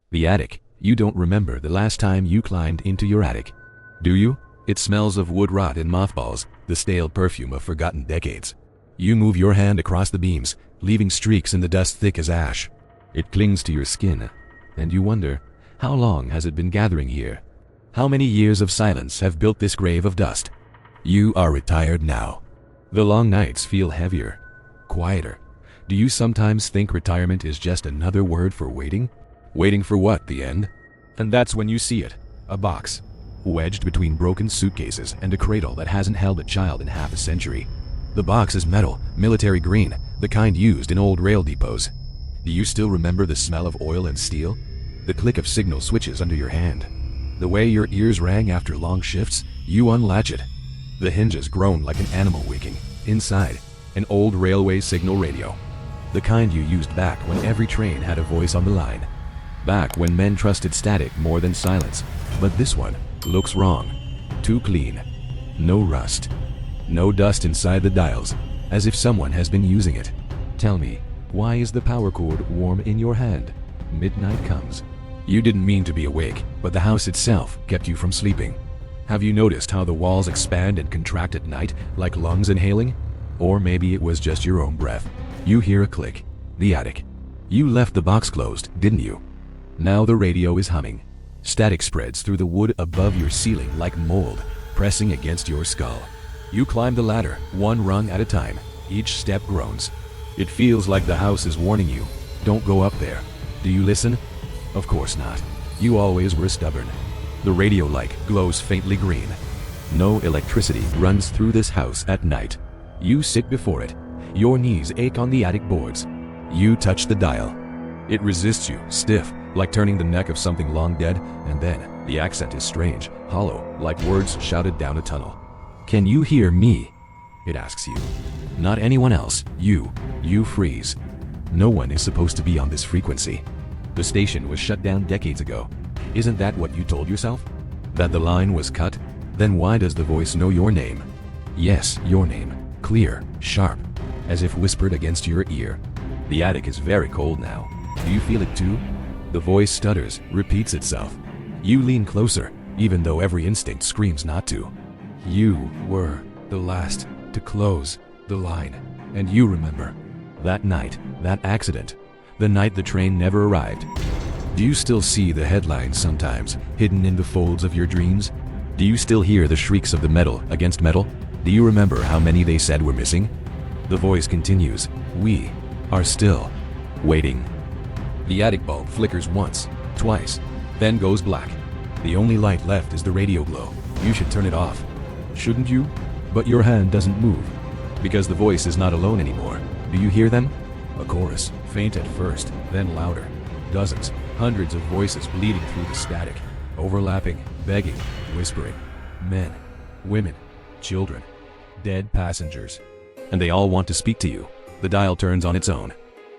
The attic. You don't remember the last time you climbed into your attic, do you? It smells of wood rot and mothballs, the stale perfume of forgotten decades. You move your hand across the beams, leaving streaks in the dust thick as ash. It clings to your skin, and you wonder, how long has it been gathering here? How many years of silence have built this grave of dust? You are retired now. The long nights feel heavier, quieter. Do you sometimes think retirement is just another word for waiting? Waiting for what, the end? And that's when you see it, a box, wedged between broken suitcases and a cradle that hasn't held a child in half a century. The box is metal, military green, the kind used in old rail depots. Do you still remember the smell of oil and steel? The click of signal switches under your hand? The way your ears rang after long shifts? You unlatch it. The hinges groan like an animal waking. Inside, an old railway signal radio. The kind you used back when every train had a voice on the line. Back when men trusted static more than silence. But this one looks wrong. Too clean. No rust. No dust inside the dials, as if someone has been using it. Tell me, why is the power cord warm in your hand? Midnight comes. You didn't mean to be awake, but the house itself kept you from sleeping. Have you noticed how the walls expand and contract at night, like lungs inhaling? Or maybe it was just your own breath. You hear a click. The attic. You left the box closed, didn't you? Now the radio is humming. Static spreads through the wood above your ceiling like mold, pressing against your skull. You climb the ladder, one rung at a time. Each step groans. It feels like the house is warning you. Don't go up there. Do you listen? Of course not. You always were stubborn. The radio light glows faintly green. No electricity runs through this house at night. You sit before it. Your knees ache on the attic boards. You touch the dial. It resists you, stiff, like turning the neck of something long dead, and then the accent is strange, hollow, like words shouted down a tunnel. Can you hear me? It asks you. Not anyone else. You freeze. No one is supposed to be on this frequency. The station was shut down decades ago. Isn't that what you told yourself? That the line was cut? Then why does the voice know your name? Yes, your name. Clear, sharp, as if whispered against your ear. The attic is very cold now. Do you feel it too? The voice stutters, repeats itself. You lean closer, even though every instinct screams not to. You were the last to close the line. And you remember that night, that accident, the night the train never arrived. Do you still see the headlines sometimes, hidden in the folds of your dreams? Do you still hear the shrieks of the metal against metal? Do you remember how many they said were missing? The voice continues. We are still waiting. The attic bulb flickers once, twice, then goes black. The only light left is the radio glow. You should turn it off. Shouldn't you? But your hand doesn't move, because the voice is not alone anymore. Do you hear them? A chorus, faint at first, then louder. Dozens, hundreds of voices bleeding through the static, overlapping, begging, whispering. Men, women, children, dead passengers. And they all want to speak to you. The dial turns on its own.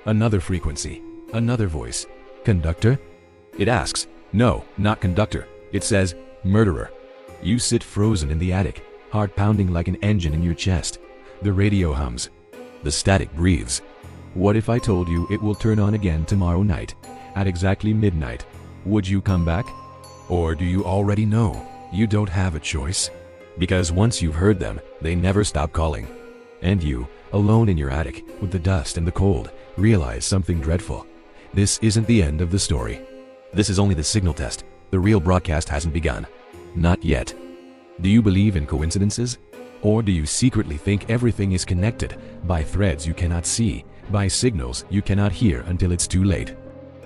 Another frequency, another voice. Conductor? It asks. No, not conductor. It says, murderer. You sit frozen in the attic, heart pounding like an engine in your chest. The radio hums. The static breathes. What if I told you it will turn on again tomorrow night, at exactly midnight? Would you come back? Or do you already know you don't have a choice? Because once you've heard them, they never stop calling. And you, alone in your attic, with the dust and the cold, realize something dreadful. This isn't the end of the story. This is only the signal test. The real broadcast hasn't begun. Not yet. Do you believe in coincidences? Or do you secretly think everything is connected by threads you cannot see, by signals you cannot hear until it's too late?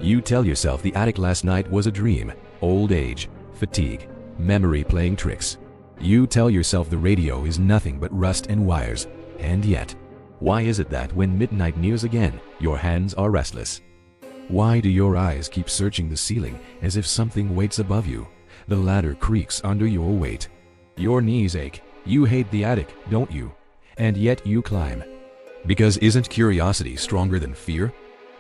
You tell yourself the attic last night was a dream, old age, fatigue, memory playing tricks. You tell yourself the radio is nothing but rust and wires. And yet, why is it that when midnight nears again, your hands are restless? Why do your eyes keep searching the ceiling as if something waits above you? The ladder creaks under your weight. Your knees ache. You hate the attic, don't you? And yet you climb. Because isn't curiosity stronger than fear?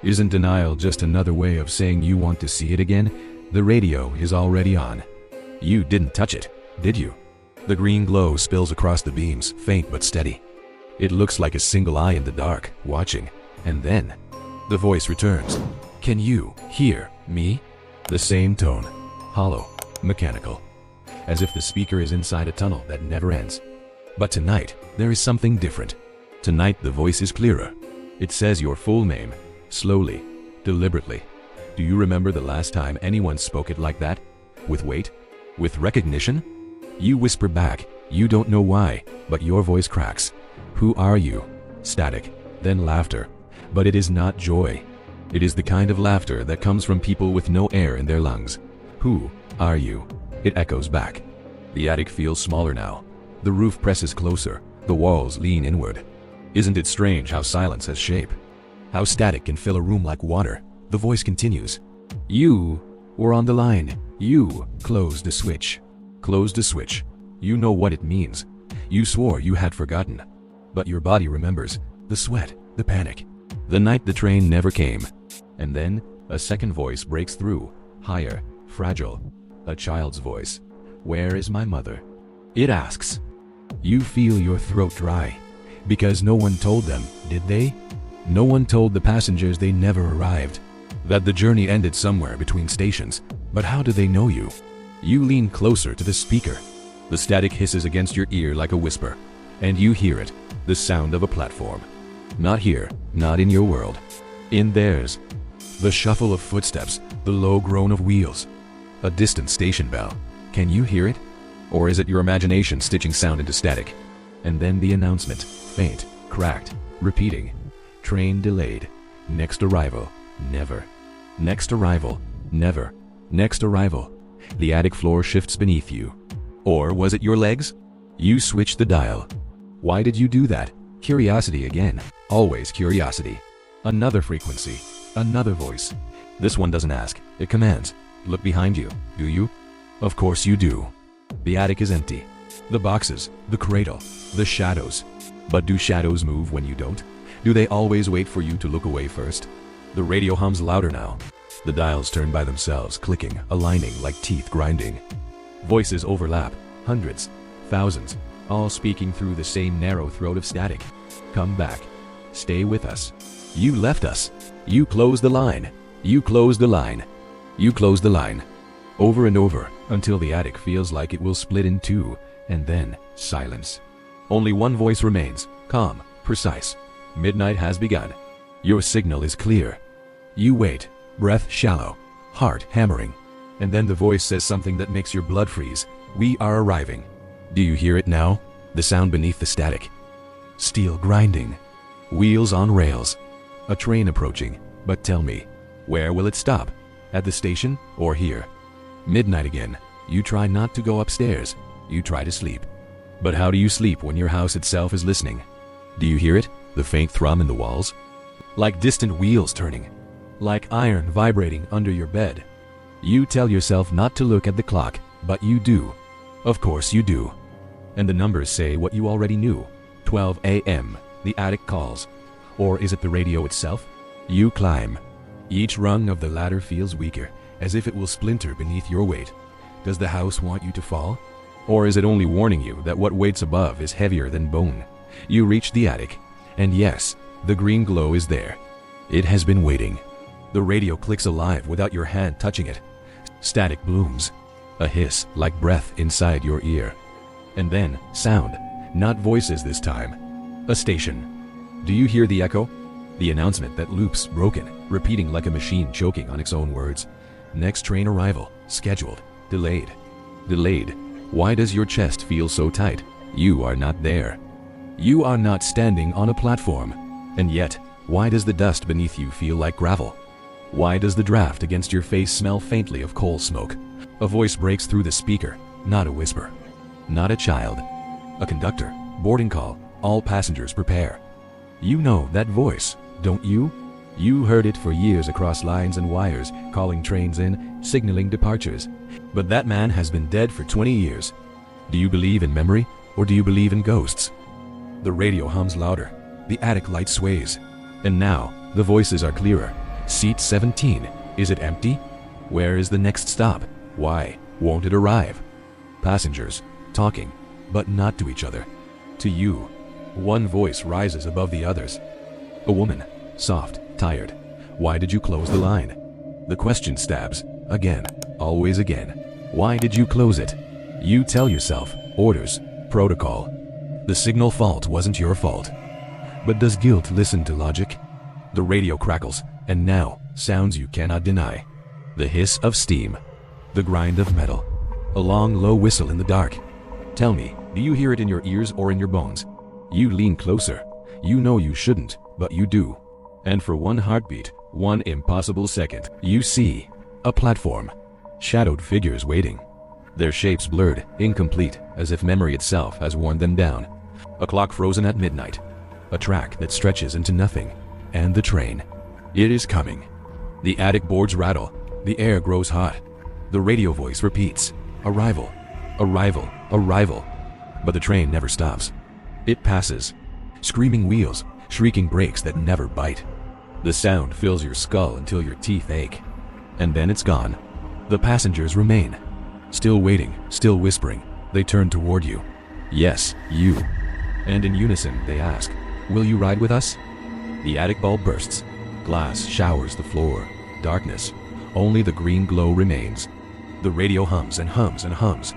Isn't denial just another way of saying you want to see it again? The radio is already on. You didn't touch it, did you? The green glow spills across the beams, faint but steady. It looks like a single eye in the dark, watching. And then, The voice returns. Can you hear me? The same tone. Hollow. Mechanical. As if the speaker is inside a tunnel that never ends. But tonight, there is something different. Tonight the voice is clearer. It says your full name. Slowly. Deliberately. Do you remember the last time anyone spoke it like that? With weight? With recognition? You whisper back. You don't know why, but your voice cracks. Who are you? Static. Then laughter. But it is not joy. It is the kind of laughter that comes from people with no air in their lungs. Who are you? It echoes back. The attic feels smaller now. The roof presses closer. The walls lean inward. Isn't it strange how silence has shape? How static can fill a room like water? The voice continues. You were on the line. You closed the switch. Closed the switch. You know what it means. You swore you had forgotten. But your body remembers. The sweat, the panic. The night the train never came. And then, a second voice breaks through. Higher, fragile. A child's voice. Where is my mother? It asks. You feel your throat dry. Because no one told them, did they? No one told the passengers they never arrived. That the journey ended somewhere between stations. But how do they know you? You lean closer to the speaker. The static hisses against your ear like a whisper. And you hear it, the sound of a platform. Not here, not in your world. In theirs. The shuffle of footsteps, the low groan of wheels. A distant station bell. Can you hear it? Or is it your imagination stitching sound into static? And then the announcement, faint, cracked, repeating. Train delayed. Next arrival, never. Next arrival, never. Next arrival. The attic floor shifts beneath you. Or was it your legs? You switched the dial. Why did you do that? Curiosity again. Always curiosity. Another frequency. Another voice. This one doesn't ask. It commands. Look behind you. Do you? Of course you do. The attic is empty. The boxes, the cradle, the shadows. But do shadows move when you don't? Do they always wait for you to look away first? The radio hums louder now. The dials turn by themselves, clicking, aligning like teeth grinding. Voices overlap, hundreds, thousands, all speaking through the same narrow throat of static. Come back. Stay with us. You left us. You closed the line. You closed the line. You closed the line. Over and over, until the attic feels like it will split in two, and then silence. Only one voice remains, calm, precise. Midnight has begun. Your signal is clear. You wait, breath shallow, heart hammering. And then the voice says something that makes your blood freeze. We are arriving. Do you hear it now? The sound beneath the static. Steel grinding. Wheels on rails. A train approaching. But tell me, where will it stop? At the station or here? Midnight again. You try not to go upstairs. You try to sleep. But how do you sleep when your house itself is listening? Do you hear it? The faint thrum in the walls? Like distant wheels turning. Like iron vibrating under your bed. You tell yourself not to look at the clock, but you do. Of course you do. And the numbers say what you already knew. 12 a.m. The attic calls. Or is it the radio itself? You climb. Each rung of the ladder feels weaker, as if it will splinter beneath your weight. Does the house want you to fall? Or is it only warning you that what waits above is heavier than bone? You reach the attic. And yes, the green glow is there. It has been waiting. The radio clicks alive without your hand touching it. Static blooms. A hiss like breath inside your ear. And then, sound. Not voices this time. A station. Do you hear the echo? The announcement that loops, broken, repeating like a machine choking on its own words. Next train arrival. Scheduled. Delayed. Delayed. Why does your chest feel so tight? You are not there. You are not standing on a platform. And yet, why does the dust beneath you feel like gravel? Why does the draft against your face smell faintly of coal smoke? A voice breaks through the speaker, not a whisper. Not a child. A conductor. Boarding call. All passengers prepare. You know that voice, don't you? You heard it for years across lines and wires, calling trains in, signaling departures. But that man has been dead for 20 years. Do you believe in memory, or do you believe in ghosts? The radio hums louder. The attic light sways. And now, the voices are clearer. Seat 17. Is it empty? Where is the next stop? Why won't it arrive? Passengers, talking, but not to each other. To you. One voice rises above the others. A woman, soft, tired. Why did you close the line? The question stabs. Again. Always again. Why did you close it? You tell yourself. Orders. Protocol. The signal fault wasn't your fault. But does guilt listen to logic? The radio crackles, and now, sounds you cannot deny. The hiss of steam. The grind of metal. A long, low whistle in the dark. Tell me, do you hear it in your ears or in your bones? You lean closer. You know you shouldn't, but you do. And for one heartbeat, one impossible second, you see a platform. Shadowed figures waiting. Their shapes blurred, incomplete, as if memory itself has worn them down. A clock frozen at midnight. A track that stretches into nothing. And the train. It is coming. The attic boards rattle. The air grows hot. The radio voice repeats. Arrival. Arrival. Arrival. But the train never stops. It passes. Screaming wheels, shrieking brakes that never bite. The sound fills your skull until your teeth ache. And then it's gone. The passengers remain. Still waiting, still whispering. They turn toward you. Yes, you. And in unison they ask, will you ride with us? The attic bulb bursts. Glass showers the floor. Darkness. Only the green glow remains. The radio hums and hums and hums.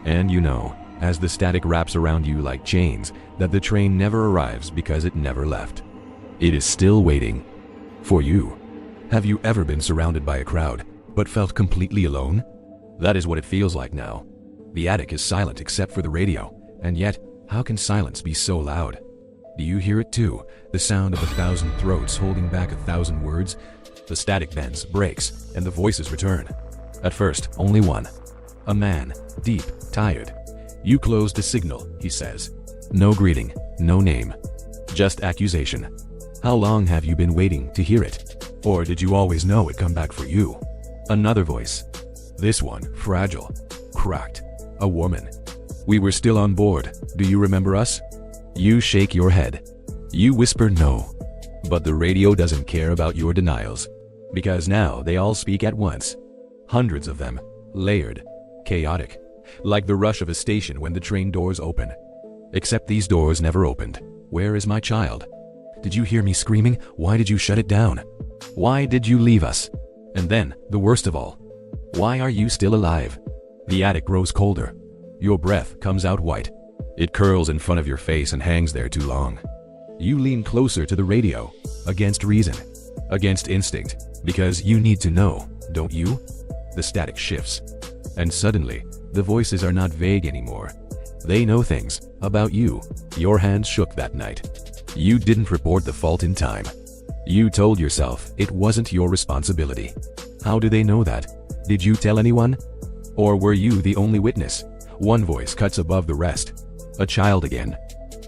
And you know, as the static wraps around you like chains, that the train never arrives because it never left. It is still waiting. For you. Have you ever been surrounded by a crowd, but felt completely alone? That is what it feels like now. The attic is silent except for the radio, and yet, how can silence be so loud? Do you hear it too? The sound of 1,000 throats holding back 1,000 words? The static bends, breaks, and the voices return. At first, only one. A man, deep, tired. You closed the signal, he says. No greeting, no name. Just accusation. How long have you been waiting to hear it? Or did you always know it'd come back for you? Another voice. This one, fragile, cracked. A woman. We were still on board. Do you remember us? You shake your head. You whisper no. But the radio doesn't care about your denials. Because now they all speak at once. Hundreds of them. Layered. Chaotic. Like the rush of a station when the train doors open. Except these doors never opened. Where is my child? Did you hear me screaming? Why did you shut it down? Why did you leave us? And then, the worst of all. Why are you still alive? The attic grows colder. Your breath comes out white. It curls in front of your face and hangs there too long. You lean closer to the radio. Against reason. Against instinct. Because you need to know, don't you? The static shifts. And suddenly, the voices are not vague anymore. They know things about you. Your hands shook that night. You didn't report the fault in time. You told yourself it wasn't your responsibility. How do they know that? Did you tell anyone? Or were you the only witness? One voice cuts above the rest. A child again.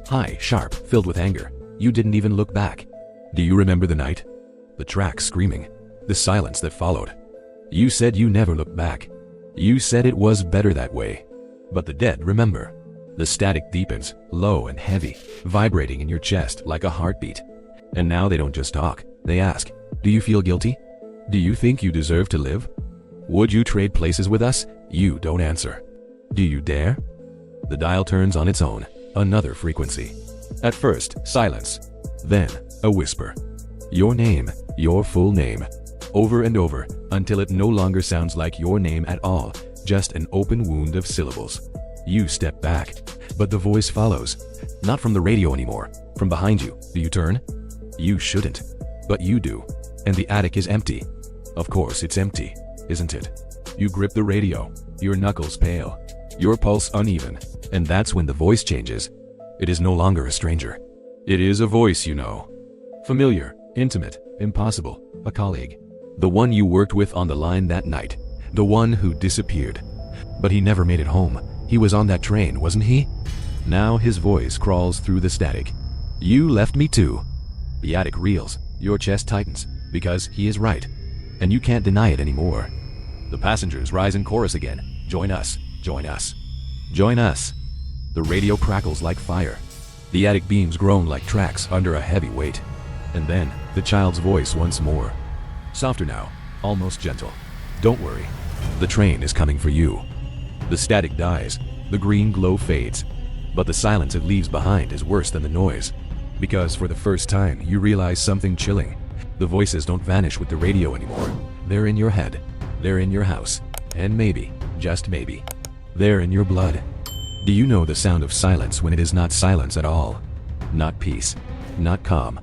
High, sharp, filled with anger. You didn't even look back. Do you remember the night? The tracks screaming. The silence that followed. You said you never looked back. You said it was better that way. But the dead remember. The static deepens, low and heavy, vibrating in your chest like a heartbeat. And now they don't just talk, they ask, do you feel guilty? Do you think you deserve to live? Would you trade places with us? You don't answer. Do you dare? The dial turns on its own, another frequency. At first, silence. Then, a whisper. Your name, your full name. Over and over, until it no longer sounds like your name at all, just an open wound of syllables. You step back, but the voice follows. Not from the radio anymore, from behind you. Do you turn? You shouldn't, but you do. And the attic is empty. Of course it's empty, isn't it? You grip the radio, your knuckles pale, your pulse uneven, and that's when the voice changes. It is no longer a stranger. It is a voice you know. Familiar, intimate, impossible, a colleague. The one you worked with on the line that night. The one who disappeared. But he never made it home. He was on that train, wasn't he? Now his voice crawls through the static. You left me too. The attic reels. Your chest tightens. Because he is right. And you can't deny it anymore. The passengers rise in chorus again. Join us. Join us. Join us. The radio crackles like fire. The attic beams groan like tracks under a heavy weight. And then, the child's voice once more. Softer now. Almost gentle. Don't worry. The train is coming for you. The static dies, the green glow fades, but the silence it leaves behind is worse than the noise. Because for the first time you realize something chilling. The voices don't vanish with the radio anymore. They're in your head. They're in your house. And maybe, just maybe, they're in your blood. Do you know the sound of silence when it is not silence at all? Not peace, not calm,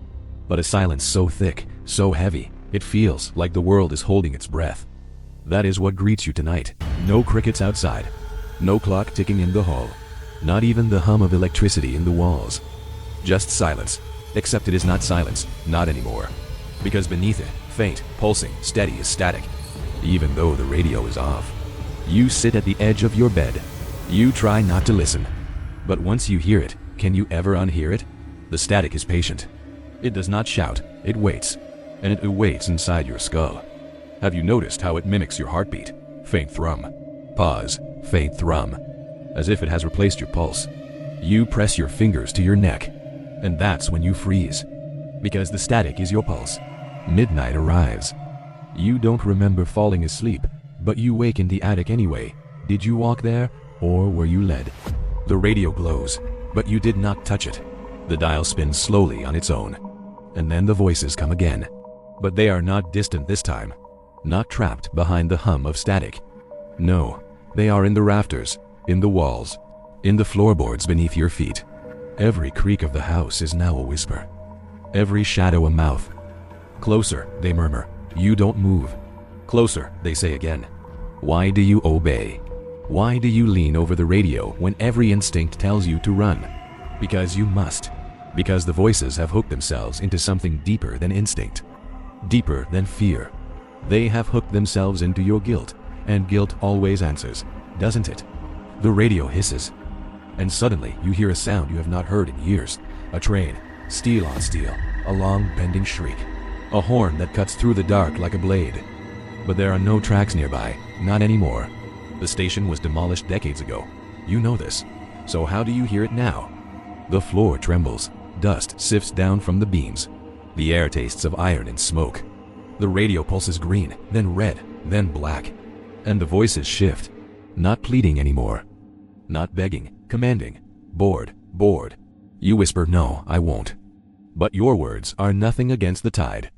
but a silence so thick, so heavy, it feels like the world is holding its breath. That is what greets you tonight. No crickets outside. No clock ticking in the hall. Not even the hum of electricity in the walls. Just silence. Except it is not silence, not anymore. Because beneath it, faint, pulsing, steady is static. Even though the radio is off. You sit at the edge of your bed. You try not to listen. But once you hear it, can you ever unhear it? The static is patient. It does not shout, it waits. And it awaits inside your skull. Have you noticed how it mimics your heartbeat? Faint thrum. Pause. Faint thrum. As if it has replaced your pulse. You press your fingers to your neck. And that's when you freeze. Because the static is your pulse. Midnight arrives. You don't remember falling asleep, but you wake in the attic anyway. Did you walk there, or were you led? The radio glows, but you did not touch it. The dial spins slowly on its own. And then the voices come again. But they are not distant this time. Not trapped behind the hum of static. No, they are in the rafters, in the walls, in the floorboards beneath your feet. Every creak of the house is now a whisper. Every shadow a mouth. Closer, they murmur. You don't move. Closer, they say again. Why do you obey? Why do you lean over the radio when every instinct tells you to run? Because you must. Because the voices have hooked themselves into something deeper than instinct. Deeper than fear. They have hooked themselves into your guilt, and guilt always answers, doesn't it? The radio hisses. And suddenly you hear a sound you have not heard in years. A train, steel on steel, a long bending shriek. A horn that cuts through the dark like a blade. But there are no tracks nearby, not anymore. The station was demolished decades ago. You know this. So how do you hear it now? The floor trembles. Dust sifts down from the beams. The air tastes of iron and smoke. The radio pulses green, then red, then black. And the voices shift. Not pleading anymore. Not begging, commanding. Bored, bored. You whisper, no, I won't. But your words are nothing against the tide.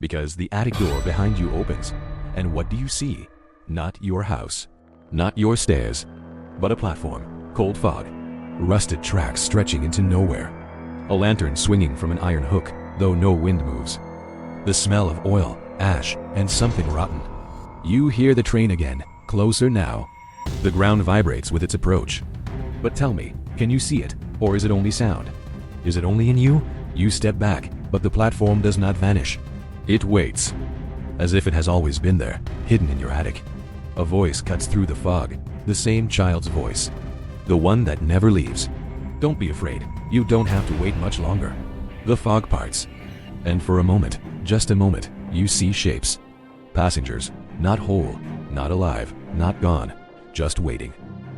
Because the attic door behind you opens. And what do you see? Not your house. Not your stairs. But a platform, cold fog. Rusted tracks stretching into nowhere. A lantern swinging from an iron hook, though no wind moves. The smell of oil, ash, and something rotten. You hear the train again, closer now. The ground vibrates with its approach. But tell me, can you see it, or is it only sound? Is it only in you? You step back, but the platform does not vanish. It waits, as if it has always been there, hidden in your attic. A voice cuts through the fog, the same child's voice. The one that never leaves. Don't be afraid, you don't have to wait much longer. The fog parts. And for a moment, just a moment, you see shapes. Passengers, not whole, not alive, not gone, just waiting.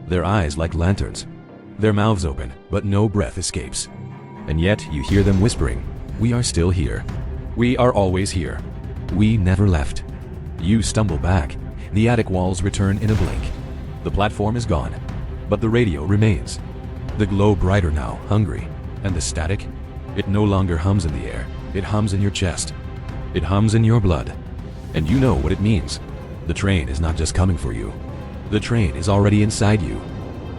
Their eyes like lanterns. Their mouths open, but no breath escapes. And yet you hear them whispering, we are still here. We are always here. We never left. You stumble back. The attic walls return in a blink. The platform is gone, but the radio remains. The glow brighter now, hungry. And the static? It no longer hums in the air. It hums in your chest. It hums in your blood. And you know what it means. The train is not just coming for you. The train is already inside you.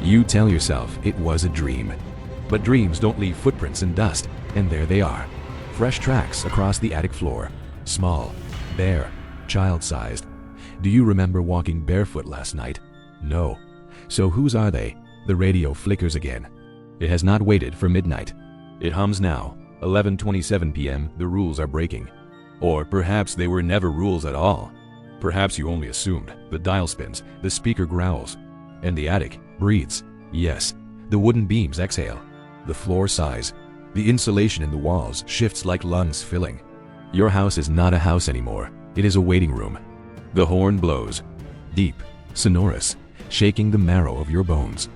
You tell yourself it was a dream. But dreams don't leave footprints in dust, and there they are. Fresh tracks across the attic floor. Small, bare, child-sized. Do you remember walking barefoot last night? No. So whose are they? The radio flickers again. It has not waited for midnight. It hums now. 11:27 p.m. The rules are breaking. Or perhaps they were never rules at all. Perhaps you only assumed. The dial spins, the speaker growls, and the attic breathes. Yes, the wooden beams exhale. The floor sighs. The insulation in the walls shifts like lungs filling. Your house is not a house anymore. It is a waiting room. The horn blows. Deep, sonorous, shaking the marrow of your bones.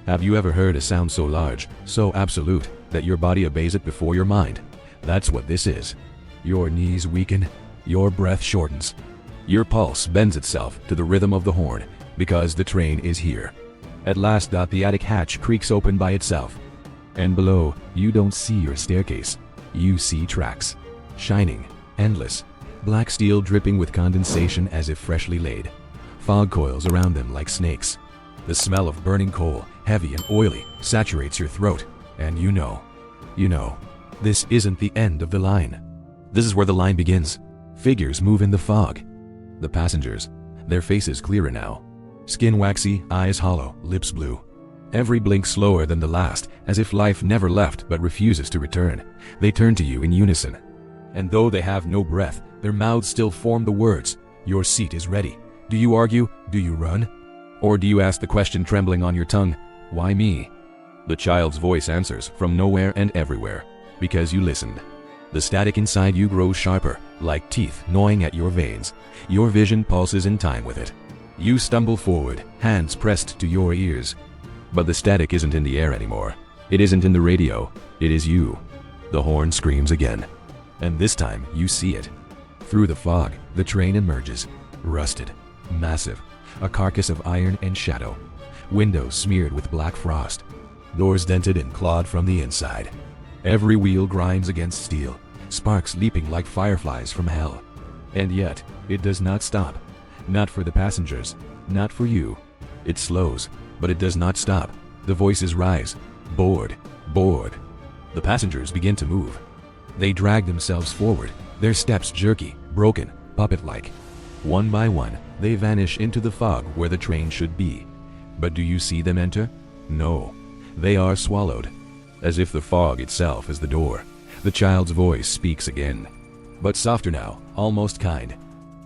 Have you ever heard a sound so large, so absolute, that your body obeys it before your mind? That's what this is. Your knees weaken. Your breath shortens. Your pulse bends itself to the rhythm of the horn, because the train is here. At last, the attic hatch creaks open by itself. And below, you don't see your staircase. You see tracks. Shining, endless, black steel dripping with condensation as if freshly laid. Fog coils around them like snakes. The smell of burning coal, heavy and oily, saturates your throat, and you know, this isn't the end of the line. This is where the line begins. Figures move in the fog. The passengers, their faces clearer now. Skin waxy, eyes hollow, lips blue. Every blink slower than the last, as if life never left but refuses to return. They turn to you in unison. And though they have no breath, their mouths still form the words, "Your seat is ready." Do you argue? Do you run? Or do you ask the question trembling on your tongue, "Why me?" The child's voice answers from nowhere and everywhere, because you listened. The static inside you grows sharper, like teeth gnawing at your veins. Your vision pulses in time with it. You stumble forward, hands pressed to your ears. But the static isn't in the air anymore. It isn't in the radio. It is you. The horn screams again. And this time, you see it. Through the fog, the train emerges. Rusted. Massive. A carcass of iron and shadow. Windows smeared with black frost. Doors dented and clawed from the inside. Every wheel grinds against steel. Sparks leaping like fireflies from hell. And yet, it does not stop. Not for the passengers. Not for you. It slows, but it does not stop. The voices rise. Bored. Bored. The passengers begin to move. They drag themselves forward, their steps jerky, broken, puppet-like. One by one, they vanish into the fog where the train should be. But do you see them enter? No. They are swallowed. As if the fog itself is the door. The child's voice speaks again. But softer now, almost kind.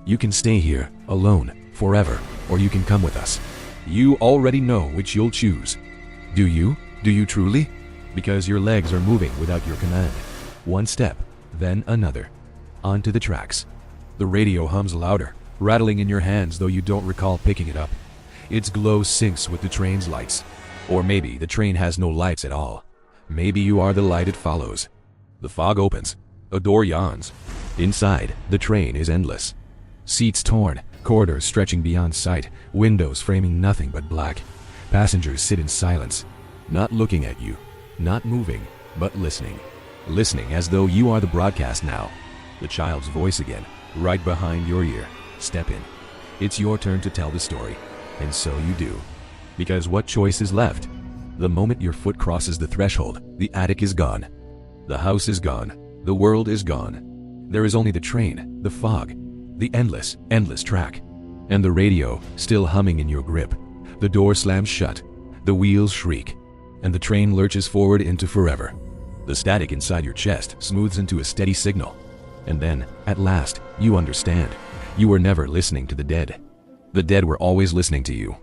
You can stay here, alone, forever, or you can come with us. You already know which you'll choose. Do you? Do you truly? Because your legs are moving without your command. One step, then another. Onto the tracks. The radio hums louder, rattling in your hands though you don't recall picking it up. Its glow syncs with the train's lights. Or maybe the train has no lights at all. Maybe you are the light it follows. The fog opens. A door yawns. Inside, the train is endless. Seats torn, corridors stretching beyond sight, windows framing nothing but black. Passengers sit in silence, not looking at you, not moving, but listening. Listening as though you are the broadcast now. The child's voice again, right behind your ear. Step in. It's your turn to tell the story. And so you do. Because what choice is left? The moment your foot crosses the threshold, the attic is gone. The house is gone. The world is gone. There is only the train, the fog, the endless, endless track. And the radio, still humming in your grip. The door slams shut. The wheels shriek. And the train lurches forward into forever. The static inside your chest smooths into a steady signal. And then, at last, you understand. You were never listening to the dead. The dead were always listening to you.